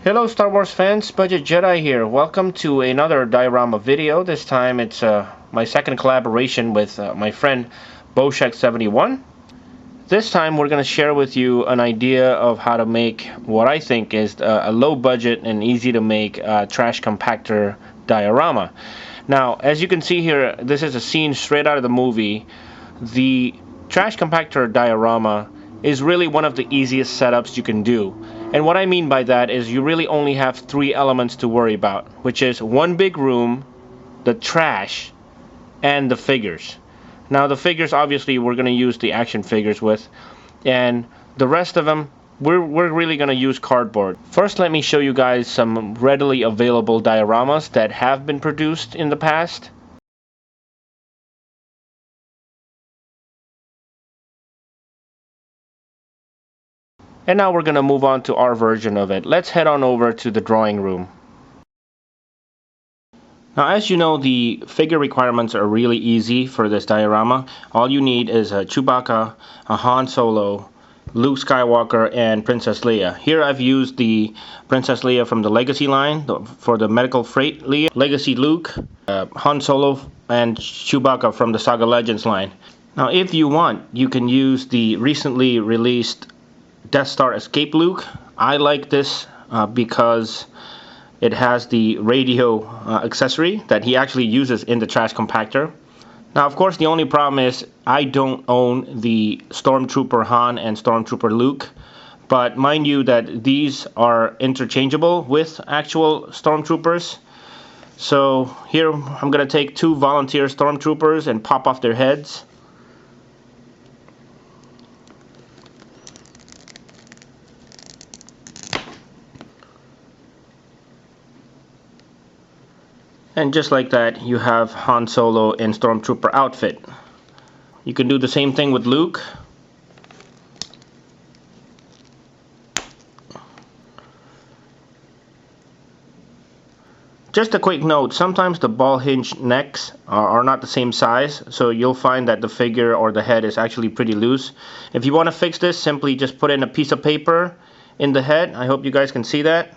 Hello Star Wars fans, TheBudgetJedi here. Welcome to another diorama video. This time it's my second collaboration with my friend Boshek71. This time we're going to share with you an idea of how to make what I think is a low budget and easy to make trash compactor diorama. Now, as you can see here, this is a scene straight out of the movie. The trash compactor diorama is really one of the easiest setups you can do. And what I mean by that is you really only have three elements to worry about, which is one big room, the trash, and the figures. Now the figures, obviously, we're going to use the action figures with, and the rest of them, we're really going to use cardboard. First, let me show you guys some readily available dioramas that have been produced in the past. And now we're going to move on to our version of it. Let's head on over to the drawing room. Now, as you know, the figure requirements are really easy for this diorama. All you need is a Chewbacca, a Han Solo, Luke Skywalker, and Princess Leia. Here I've used the Princess Leia from the Legacy line for the medical freight Leia, Legacy Luke, Han Solo, and Chewbacca from the Saga Legends line. Now, if you want, you can use the recently released Death Star Escape Luke. I like this because it has the radio accessory that he actually uses in the trash compactor. Now, of course, the only problem is I don't own the Stormtrooper Han and Stormtrooper Luke, but mind you that these are interchangeable with actual Stormtroopers. So here I'm going to take two volunteer Stormtroopers and pop off their heads. And just like that, you have Han Solo in Stormtrooper outfit. You can do the same thing with Luke. Just a quick note, sometimes the ball hinge necks are not the same size, so you'll find that the figure or the head is actually pretty loose. If you want to fix this, simply just put in a piece of paper in the head. I hope you guys can see that.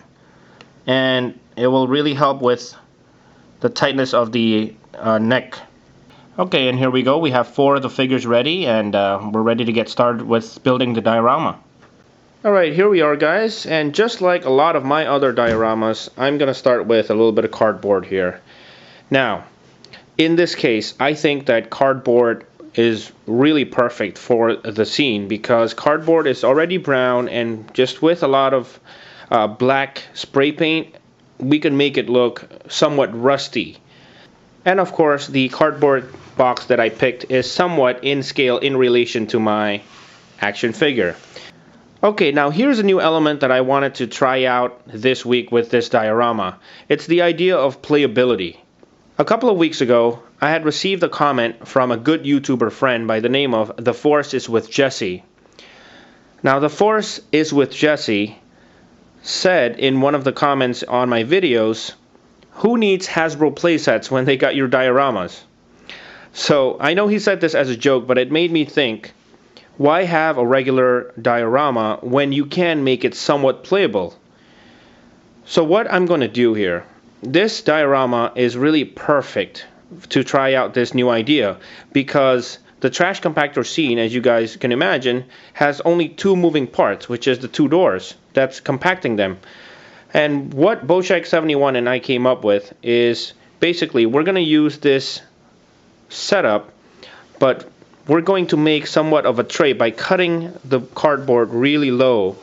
And it will really help with the tightness of the neck. Okay, and here we go. We have four of the figures ready, and we're ready to get started with building the diorama. Alright, here we are, guys, and just like a lot of my other dioramas, I'm gonna start with a little bit of cardboard here. Now, in this case, I think that cardboard is really perfect for the scene because cardboard is already brown, and just with a lot of black spray paint, we can make it look somewhat rusty. And of course, the cardboard box that I picked is somewhat in scale in relation to my action figure. Okay, now here's a new element that I wanted to try out this week with this diorama. It's the idea of playability. A couple of weeks ago, I had received a comment from a good YouTuber friend by the name of The Force is with Jesse. Now, The Force is with Jesse said in one of the comments on my videos, who needs Hasbro playsets when they got your dioramas? So I know he said this as a joke, but it made me think, why have a regular diorama when you can make it somewhat playable? So what I'm going to do here, this diorama is really perfect to try out this new idea because the trash compactor scene, as you guys can imagine, has only two moving parts, which is the two doors that's compacting them. And what Boshek71 and I came up with is basically we're going to use this setup, but we're going to make somewhat of a tray by cutting the cardboard really low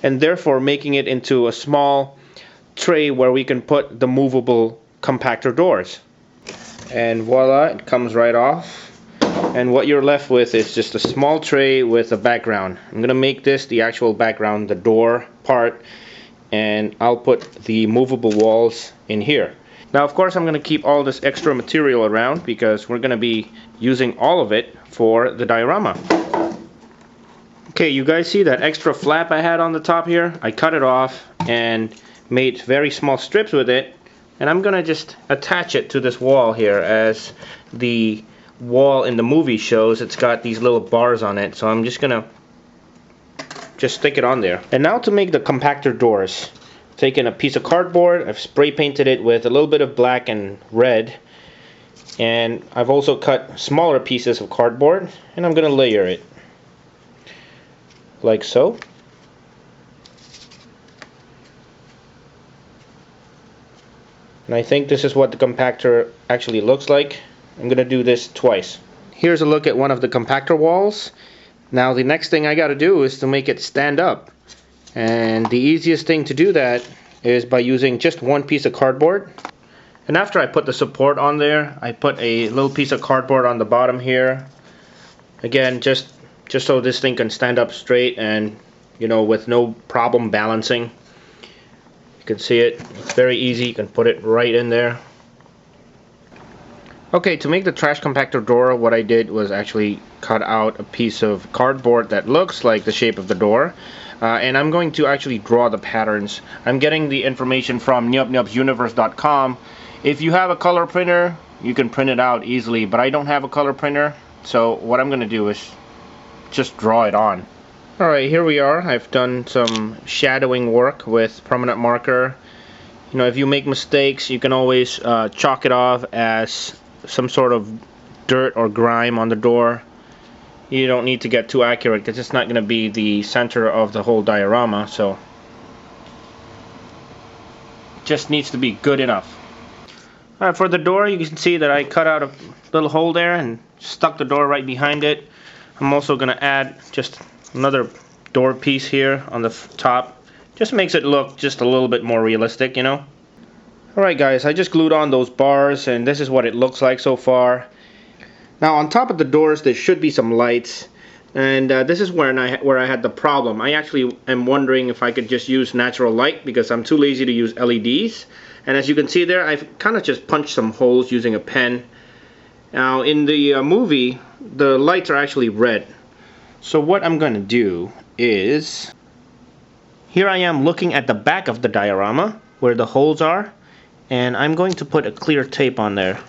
and therefore making it into a small tray where we can put the movable compactor doors. And voila, it comes right off. And what you're left with is just a small tray with a background. I'm going to make this the actual background, the door part, and I'll put the movable walls in here. Now, of course, I'm going to keep all this extra material around because we're going to be using all of it for the diorama. Okay, you guys see that extra flap I had on the top here? I cut it off and made very small strips with it, and I'm going to just attach it to this wall here as the wall in the movie shows. It's got these little bars on it, so I'm just gonna just stick it on there. And now to make the compactor doors. taken a piece of cardboard, I've spray painted it with a little bit of black and red, and I've also cut smaller pieces of cardboard, and I'm going to layer it like so. And I think this is what the compactor actually looks like. I'm going to do this twice. Here's a look at one of the compactor walls. Now the next thing I got to do is to make it stand up. And the easiest thing to do that is by using just one piece of cardboard. And after I put the support on there, I put a little piece of cardboard on the bottom here. Again, just so this thing can stand up straight and, you know, with no problem balancing. You can see it. It's very easy. You can put it right in there. Okay, to make the trash compactor door, what I did was actually cut out a piece of cardboard that looks like the shape of the door. And I'm going to actually draw the patterns. I'm getting the information from nyupnyupsuniverse.com. If you have a color printer, you can print it out easily, but I don't have a color printer, so what I'm going to do is just draw it on. Alright, here we are. I've done some shadowing work with permanent marker. You know, if you make mistakes, you can always chalk it off as some sort of dirt or grime on the door. You don't need to get too accurate because it's not going to be the center of the whole diorama, so it just needs to be good enough. Alright, for the door, you can see that I cut out a little hole there and stuck the door right behind it. I'm also going to add just another door piece here on the top. Just makes it look just a little bit more realistic, you know. Alright guys, I just glued on those bars and this is what it looks like so far. Now on top of the doors there should be some lights, and this is where I had the problem. I actually am wondering if I could just use natural light because I'm too lazy to use LEDs. And as you can see there, I've kind of just punched some holes using a pen. Now in the movie, the lights are actually red. So what I'm going to do is, here I am looking at the back of the diorama where the holes are, and I'm going to put a clear tape on there.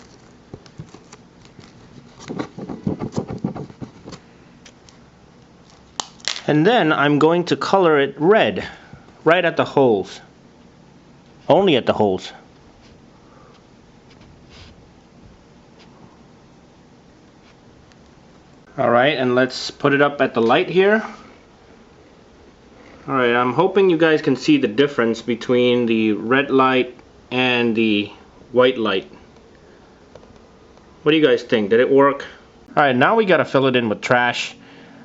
And then I'm going to color it red, right at the holes. Only at the holes. Alright, and let's put it up at the light here. Alright, I'm hoping you guys can see the difference between the red light and the white light. What do you guys think? Did it work? Alright, now we gotta fill it in with trash.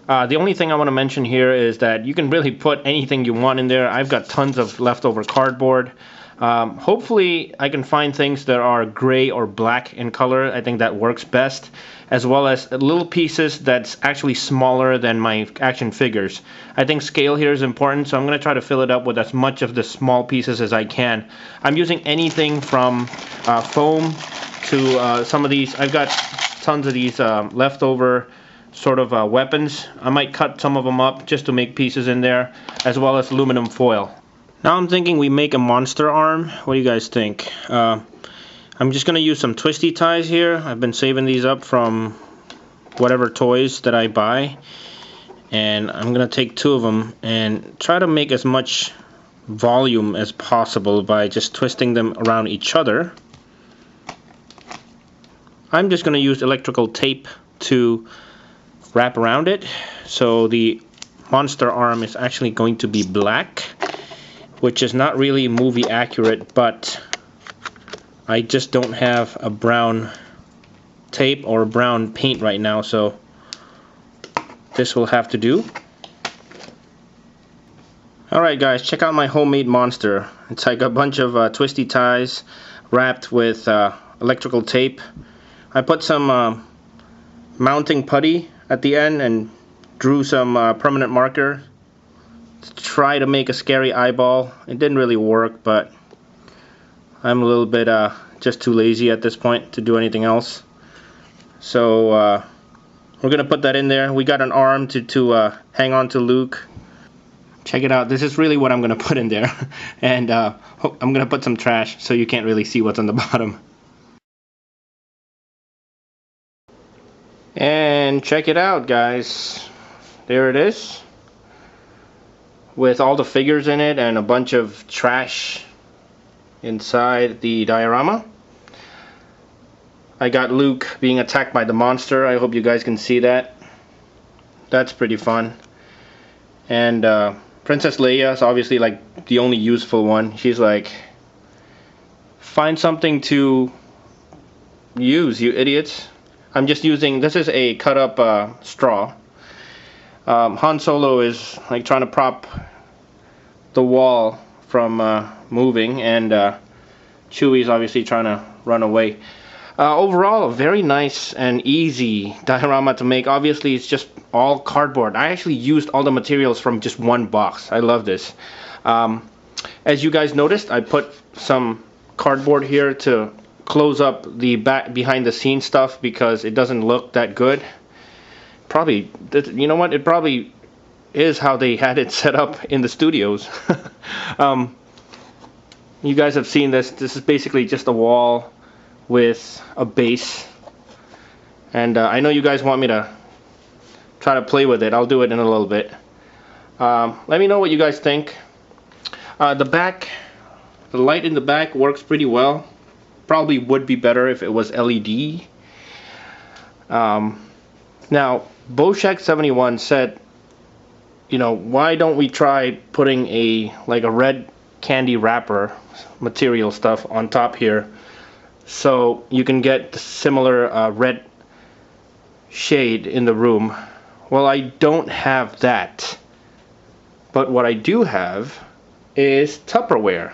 The only thing I want to mention here is that you can really put anything you want in there. I've got tons of leftover cardboard. Hopefully I can find things that are gray or black in color. I think that works best, as well as little pieces that's actually smaller than my action figures. I think scale here is important, so I'm going to try to fill it up with as much of the small pieces as I can. I'm using anything from foam to some of these. I've got tons of these leftover sort of weapons. I might cut some of them up just to make pieces in there, as well as aluminum foil. Now I'm thinking we make a monster arm. What do you guys think? I'm just going to use some twisty ties here. I've been saving these up from whatever toys that I buy. And I'm going to take two of them and try to make as much volume as possible by just twisting them around each other. I'm just going to use electrical tape to wrap around it. So the monster arm is actually going to be black, which is not really movie accurate, but I just don't have a brown tape or brown paint right now, so this will have to do. Alright guys, check out my homemade monster. It's like a bunch of twisty ties wrapped with electrical tape. I put some mounting putty at the end and drew some permanent marker to try to make a scary eyeball. It didn't really work, but I'm a little bit just too lazy at this point to do anything else. So we're gonna put that in there. We got an arm to hang on to Luke. Check it out. This is really what I'm gonna put in there. And I'm gonna put some trash so you can't really see what's on the bottom. And check it out, guys. There it is. with all the figures in it and a bunch of trash inside the diorama. I got Luke being attacked by the monster. I hope you guys can see that. That's pretty fun. And Princess Leia is obviously like the only useful one. She's like, find something to use, you idiots. I'm just using, this is a cut up straw. Han Solo is like trying to prop the wall from moving, and Chewie's obviously trying to run away. Overall, a very nice and easy diorama to make. Obviously, it's just all cardboard. I actually used all the materials from just one box. I love this. As you guys noticed, I put some cardboard here to close up the back behind the scenes stuff because it doesn't look that good. Probably, you know what? It probably is how they had it set up in the studios. You guys have seen this. This is basically just a wall with a base, and I know you guys want me to try to play with it. I'll do it in a little bit. Let me know what you guys think. The light in the back works pretty well. Probably would be better if it was LED. Now, Boshak71 said, you know, why don't we try putting a red candy wrapper material stuff on top here, so you can get the similar red shade in the room. Well, I don't have that, but what I do have is Tupperware.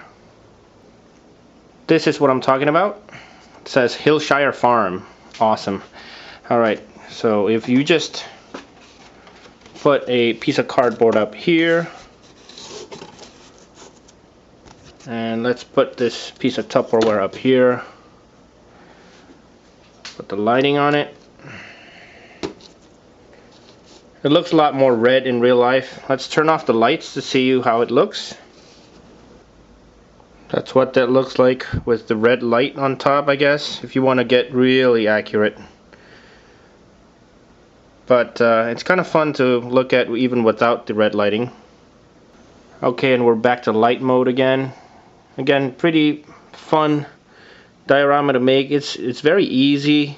This is what I'm talking about. It says Hillshire Farm. Awesome. Alright, so if you just put a piece of cardboard up here, and let's put this piece of Tupperware up here. Put the lighting on it. It looks a lot more red in real life. Let's turn off the lights to see how it looks. That's what that looks like with the red light on top, I guess, if you want to get really accurate. But it's kind of fun to look at even without the red lighting. Okay, and we're back to light mode again. Again, pretty fun diorama to make. It's very easy.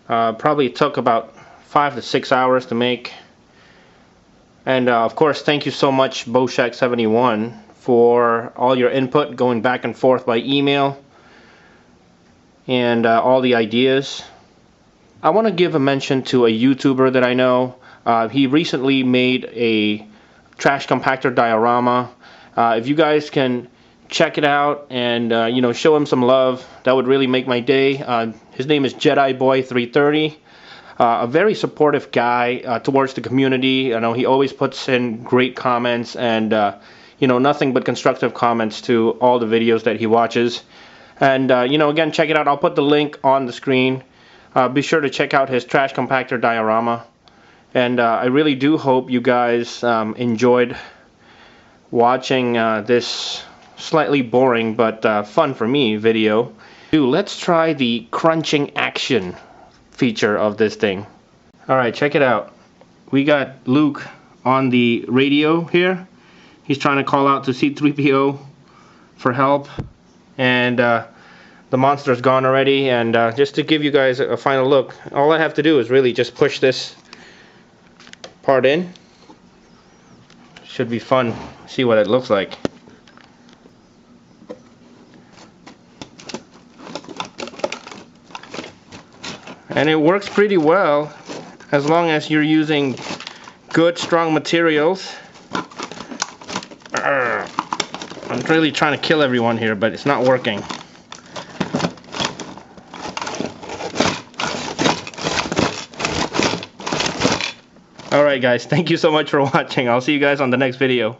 Probably took about 5 to 6 hours to make. And of course, thank you so much, Boshak71, for all your input, going back and forth by email, and all the ideas. I want to give a mention to a YouTuber that I know. He recently made a Trash Compactor diorama. If you guys can check it out and you know, show him some love, that would really make my day. His name is JediBoy330. A very supportive guy towards the community. I know he always puts in great comments, and you know, nothing but constructive comments to all the videos that he watches. And you know, again, check it out. I'll put the link on the screen. Be sure to check out his Trash Compactor diorama. And I really do hope you guys enjoyed watching this slightly boring but fun for me video. Let's try the crunching action feature of this thing. Alright, check it out. We got Luke on the radio here. He's trying to call out to C-3PO for help, and the monster's gone already. And just to give you guys a final look, all I have to do is really just push this part in. Should be fun. See what it looks like. And it works pretty well as long as you're using good, strong materials. I'm really trying to kill everyone here, but it's not working. Alright guys, thank you so much for watching. I'll see you guys on the next video.